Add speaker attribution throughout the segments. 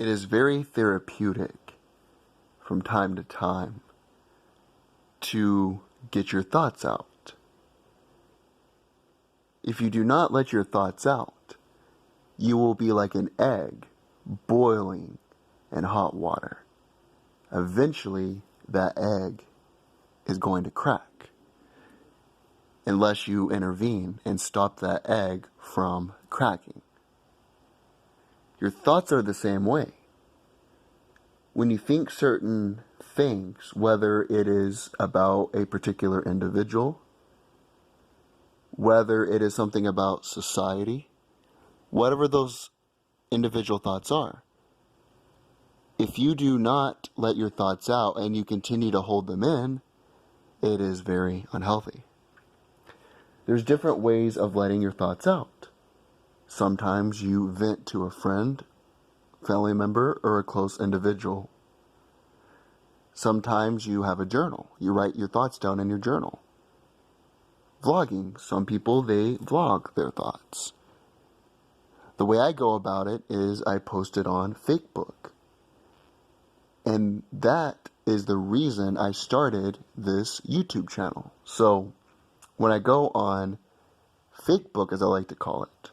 Speaker 1: It is very therapeutic from time to time to get your thoughts out. If you do not let your thoughts out, you will be like an egg boiling in hot water. Eventually, that egg is going to crack unless you intervene and stop that egg from cracking. Your thoughts are the same way. When you think certain things, whether it is about a particular individual, whether it is something about society, whatever those individual thoughts are, if you do not let your thoughts out and you continue to hold them in, it is very unhealthy. There's different ways of letting your thoughts out. Sometimes you vent to a friend, family member, or a close individual. Sometimes you have a journal. You write your thoughts down in your journal. Vlogging. Some people, they vlog their thoughts. The way I go about it is I post it on Facebook. And that is the reason I started this YouTube channel. So when I go on Facebook, as I like to call it,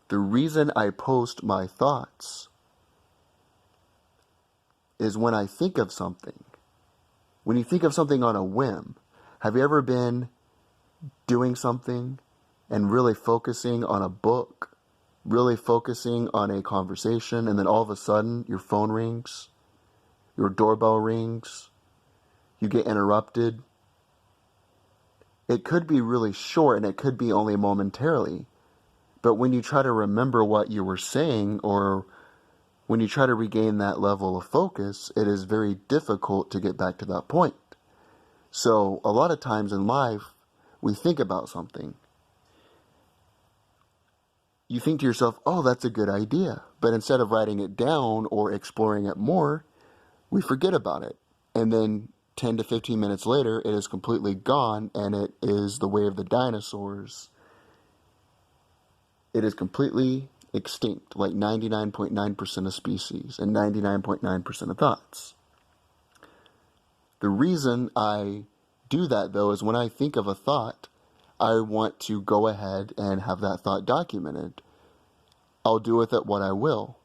Speaker 1: the reason I post my thoughts is when I think of something. When you think of something on a whim, have you ever been doing something and really focusing on a book, really focusing on a conversation, and then all of a sudden your phone rings, your doorbell rings, you get interrupted? It could be really short and it could be only momentarily, but when you try to remember what you were saying, or when you try to regain that level of focus, it is very difficult to get back to that point. So a lot of times in life, we think about something. You think to yourself, oh, that's a good idea. But instead of writing it down or exploring it more, we forget about it. And then 10 to 15 minutes later, it is completely gone, and it is the way of the dinosaurs. It is completely extinct, like 99.9% of species and 99.9% of thoughts. The reason I do that, though, is when I think of a thought, I want to go ahead and have that thought documented. I'll do with it what I will.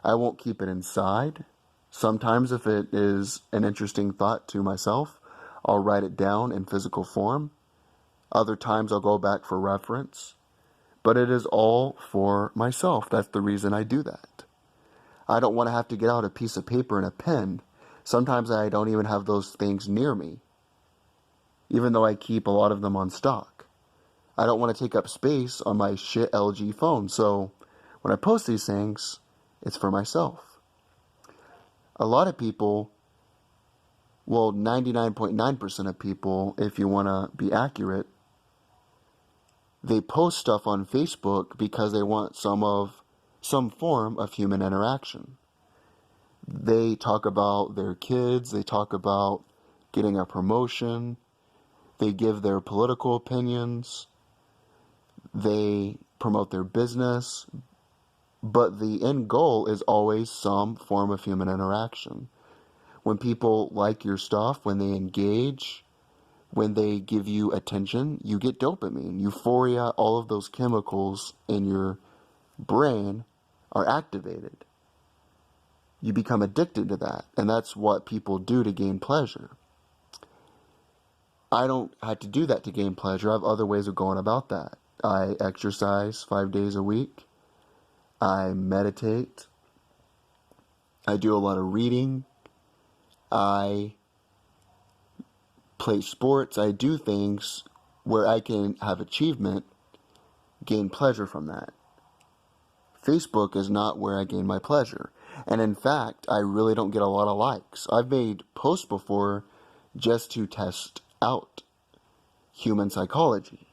Speaker 1: I won't keep it inside. Sometimes if it is an interesting thought to myself, I'll write it down in physical form. Other times I'll go back for reference. But it is all for myself. That's the reason I do that. I don't want to have to get out a piece of paper and a pen. Sometimes I don't even have those things near me, even though I keep a lot of them on stock. I don't want to take up space on my shit LG phone. So when I post these things, it's for myself. A lot of people, well, 99.9% of people, if you want to be accurate, they post stuff on Facebook because they want some form of human interaction. They talk about their kids, they talk about getting a promotion, they give their political opinions, they promote their business, but the end goal is always some form of human interaction. When people like your stuff, when they engage, when they give you attention, you get dopamine, euphoria, all of those chemicals in your brain are activated. You become addicted to that, and that's what people do to gain pleasure. I don't have to do that to gain pleasure. I have other ways of going about that. I exercise 5 days a week. I meditate. I do a lot of reading. I play sports. I do things where I can have achievement, gain pleasure from that. Facebook is not where I gain my pleasure. And in fact, I really don't get a lot of likes. I've made posts before just to test out human psychology.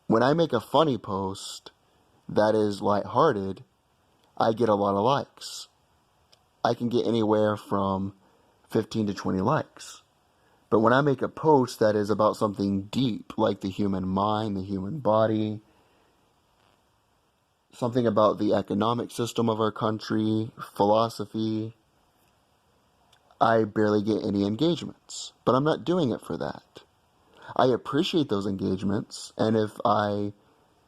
Speaker 1: When I make a funny post that is lighthearted, I get a lot of likes. I can get anywhere from 15 to 20 likes. But when I make a post that is about something deep, like the human mind, the human body, something about the economic system of our country, philosophy, I barely get any engagements. But I'm not doing it for that. I appreciate those engagements, and if I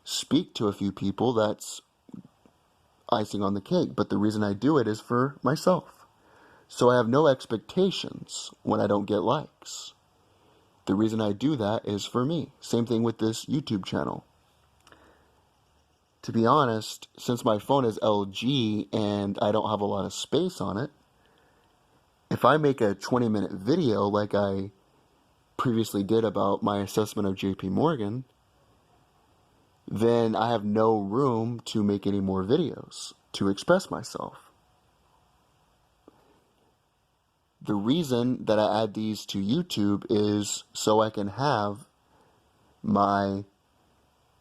Speaker 1: speak to a few people, that's icing on the cake. But the reason I do it is for myself. So I have no expectations when I don't get likes. The reason I do that is for me. Same thing with this YouTube channel. To be honest, since my phone is LG and I don't have a lot of space on it, if I make a 20-minute video like I previously did about my assessment of JP Morgan, then I have no room to make any more videos to express myself. The reason that I add these to YouTube is so I can have my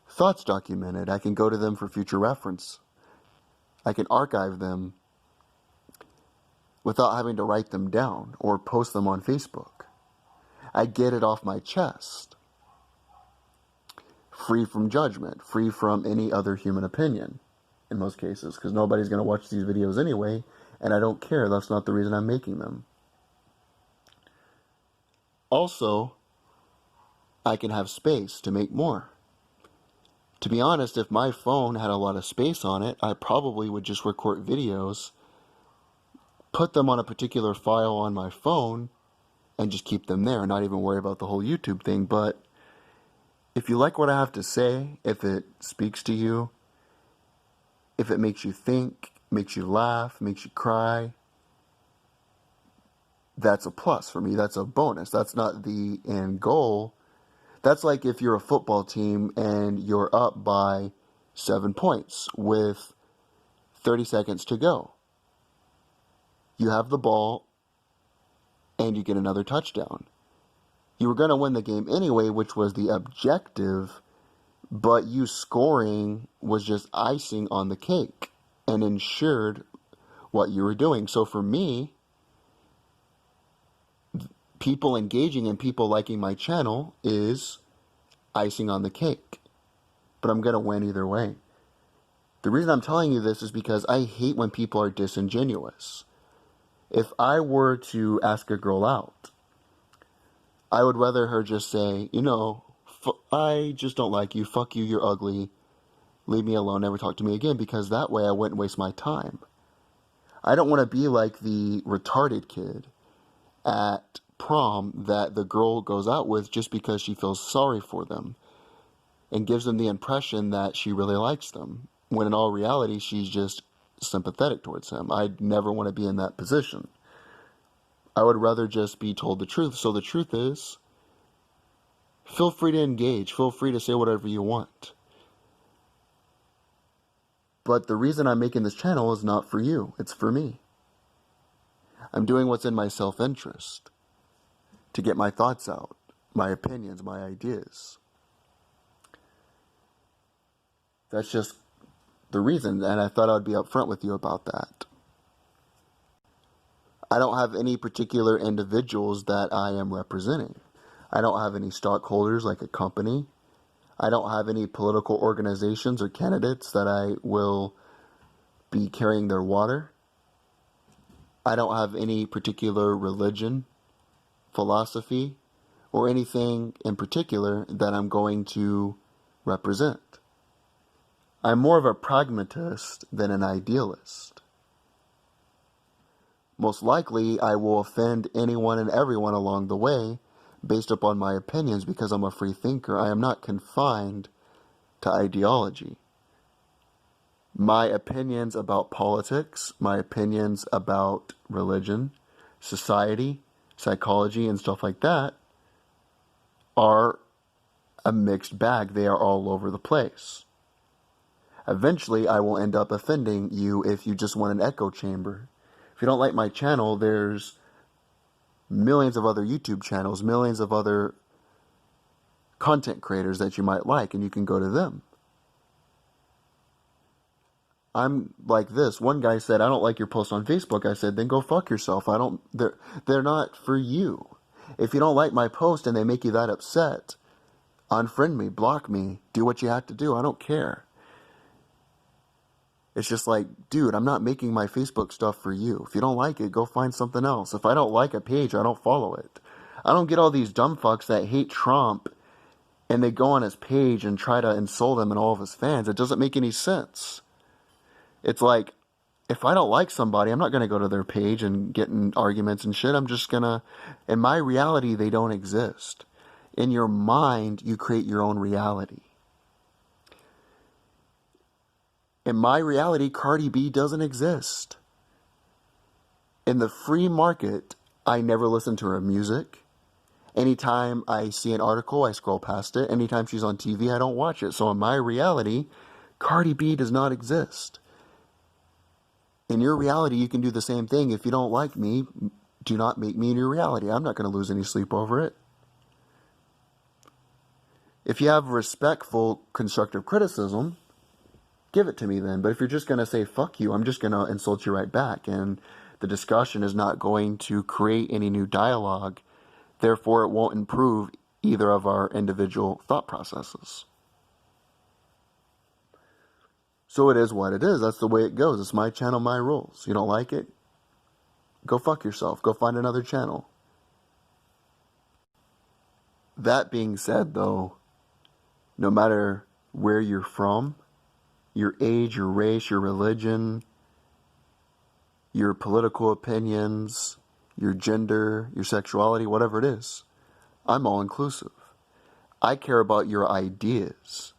Speaker 1: thoughts documented. I can go to them for future reference. I can archive them without having to write them down or post them on Facebook. I get it off my chest. Free from judgment, free from any other human opinion in most cases, because nobody's going to watch these videos anyway, and I don't care. That's not the reason I'm making them. Also, I can have space to make more. To be honest, if my phone had a lot of space on it, I probably would just record videos, put them on a particular file on my phone, and just keep them there, and not even worry about the whole YouTube thing. But if you like what I have to say, if it speaks to you, if it makes you think, makes you laugh, makes you cry, that's a plus for me. That's a bonus. That's not the end goal. That's like if you're a football team and you're up by 7 points with 30 seconds to go. You have the ball and you get another touchdown. You were going to win the game anyway, which was the objective, but you scoring was just icing on the cake and ensured what you were doing. So for me, people engaging and people liking my channel is icing on the cake. But I'm going to win either way. The reason I'm telling you this is because I hate when people are disingenuous. If I were to ask a girl out, I would rather her just say, I just don't like you, fuck you, you're ugly, leave me alone, never talk to me again, because that way I wouldn't waste my time. I don't want to be like the retarded kid at prom that the girl goes out with just because she feels sorry for them and gives them the impression that she really likes them, when in all reality she's just sympathetic towards him. I'd never want to be in that position. I would rather just be told the truth. So the truth is, feel free to engage, feel free to say whatever you want. But the reason I'm making this channel is not for you, it's for me. I'm doing what's in my self-interest, to get my thoughts out, my opinions, my ideas. That's just the reason, and I thought I'd be upfront with you about that. I don't have any particular individuals that I am representing. I don't have any stockholders like a company. I don't have any political organizations or candidates that I will be carrying their water. I don't have any particular religion, philosophy, or anything in particular that I'm going to represent. I'm more of a pragmatist than an idealist. Most likely, I will offend anyone and everyone along the way based upon my opinions because I'm a free thinker. I am not confined to ideology. My opinions about politics, my opinions about religion, society, psychology, and stuff like that are a mixed bag. They are all over the place. Eventually, I will end up offending you if you just want an echo chamber. If you don't like my channel, there's millions of other YouTube channels, millions of other content creators that you might like, and you can go to them. I'm like this. One guy said, I don't like your post on Facebook. I said, then go fuck yourself. They're not for you. If you don't like my post and they make you that upset, unfriend me, block me, do what you have to do. I don't care. It's just like, dude, I'm not making my Facebook stuff for you. If you don't like it, go find something else. If I don't like a page, I don't follow it. I don't get all these dumb fucks that hate Trump and they go on his page and try to insult him and all of his fans. It doesn't make any sense. It's like, if I don't like somebody, I'm not going to go to their page and get in arguments and shit. I'm just going to, in my reality, they don't exist. In your mind, you create your own reality. In my reality, Cardi B doesn't exist. In the free market, I never listen to her music. Anytime I see an article, I scroll past it. Anytime she's on TV, I don't watch it. So in my reality, Cardi B does not exist. In your reality, you can do the same thing. If you don't like me, do not make me in your reality. I'm not going to lose any sleep over it. If you have respectful, constructive criticism, give it to me then. But if you're just going to say, fuck you, I'm just going to insult you right back. And the discussion is not going to create any new dialogue. Therefore, it won't improve either of our individual thought processes. So it is what it is. That's the way it goes. It's my channel, my rules. You don't like it? Go fuck yourself. Go find another channel. That being said, though, no matter where you're from, your age, your race, your religion, your political opinions, your gender, your sexuality, whatever it is, I'm all inclusive. I care about your ideas.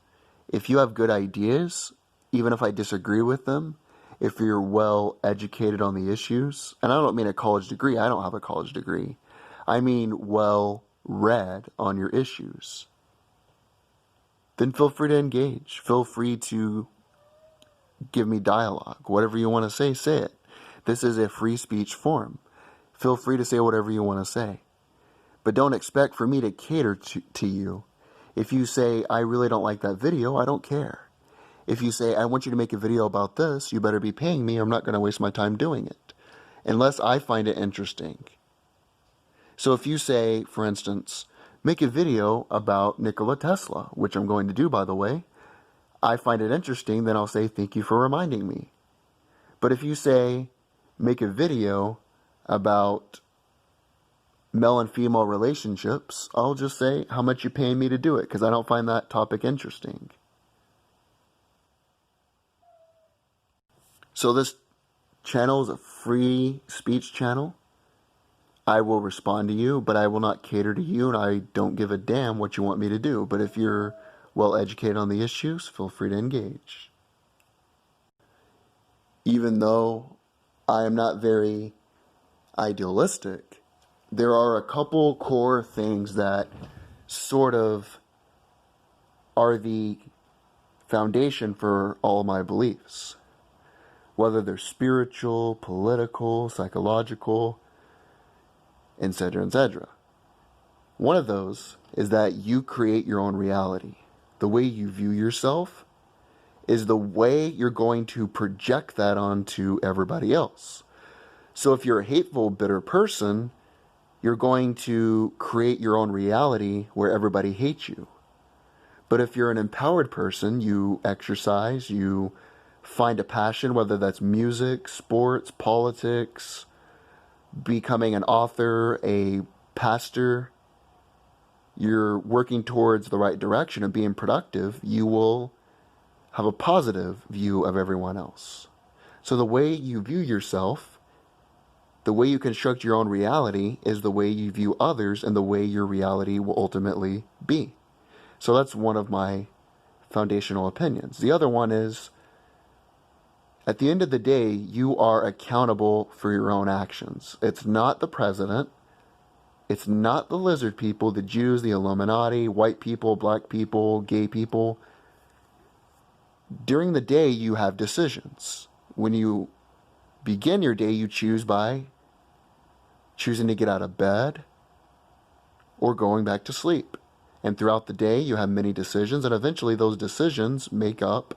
Speaker 1: If you have good ideas, even if I disagree with them, if you're well educated on the issues, and I don't mean a college degree, I don't have a college degree. I mean well read on your issues. Then feel free to engage. Feel free to give me dialogue. Whatever you want to say it. This is a free speech forum. Feel free to say whatever you want to say. But don't expect for me to cater to you. If you say, I really don't like that video, I don't care. If you say, I want you to make a video about this, you better be paying me. I'm not going to waste my time doing it. Unless I find it interesting. So if you say, for instance, make a video about Nikola Tesla, which I'm going to do, by the way, I find it interesting, then I'll say, thank you for reminding me. But if you say, make a video about male and female relationships, I'll just say, how much you paying me to do it? Because I don't find that topic interesting. So this channel is a free speech channel. I will respond to you, but I will not cater to you, and I don't give a damn what you want me to do. But if you're well educated on the issues, feel free to engage. Even though I am not very idealistic, there are a couple core things that sort of are the foundation for all my beliefs. Whether they're spiritual, political, psychological, etc., etc. One of those is that you create your own reality. The way you view yourself is the way you're going to project that onto everybody else. So if you're a hateful, bitter person, you're going to create your own reality where everybody hates you. But if you're an empowered person, you exercise, you find a passion, whether that's music, sports, politics, becoming an author, a pastor, you're working towards the right direction and being productive, you will have a positive view of everyone else. So the way you view yourself, the way you construct your own reality is the way you view others and the way your reality will ultimately be. So that's one of my foundational opinions. The other one is, at the end of the day, you are accountable for your own actions. It's not the president. It's not the lizard people, the Jews, the Illuminati, white people, black people, gay people. During the day, you have decisions. When you begin your day, you choose by choosing to get out of bed or going back to sleep. And throughout the day, you have many decisions, and eventually those decisions make up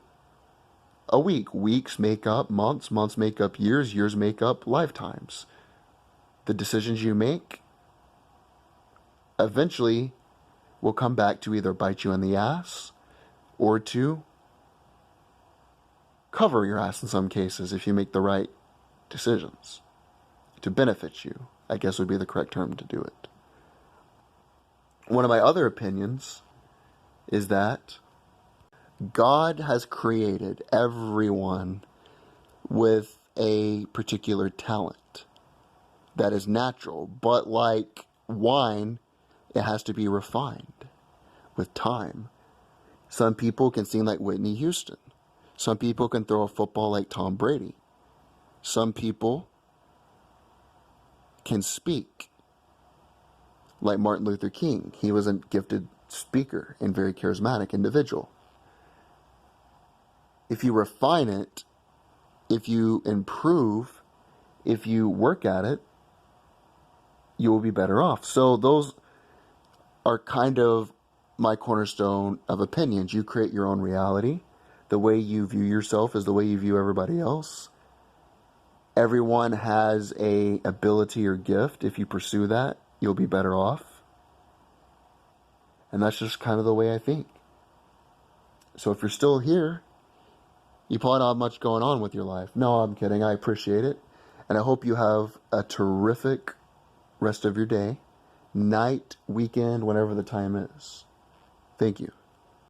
Speaker 1: a week. Weeks make up months. Months make up years. Years make up lifetimes. The decisions you make eventually will come back to either bite you in the ass or to cover your ass in some cases if you make the right decisions to benefit you, I guess would be the correct term to do it. One of my other opinions is that God has created everyone with a particular talent that is natural, but like wine, it has to be refined with time. Some people can sing like Whitney Houston. Some people can throw a football like Tom Brady. Some people can speak like Martin Luther King. He was a gifted speaker and very charismatic individual. If you refine it, if you improve, if you work at it, you will be better off. So those are kind of my cornerstone of opinions. You create your own reality. The way you view yourself is the way you view everybody else. Everyone has a ability or gift. If you pursue that, you'll be better off. And that's just kind of the way I think. So if you're still here, you probably don't have much going on with your life. No, I'm kidding. I appreciate it. And I hope you have a terrific rest of your day, night, weekend, whatever the time is. Thank you.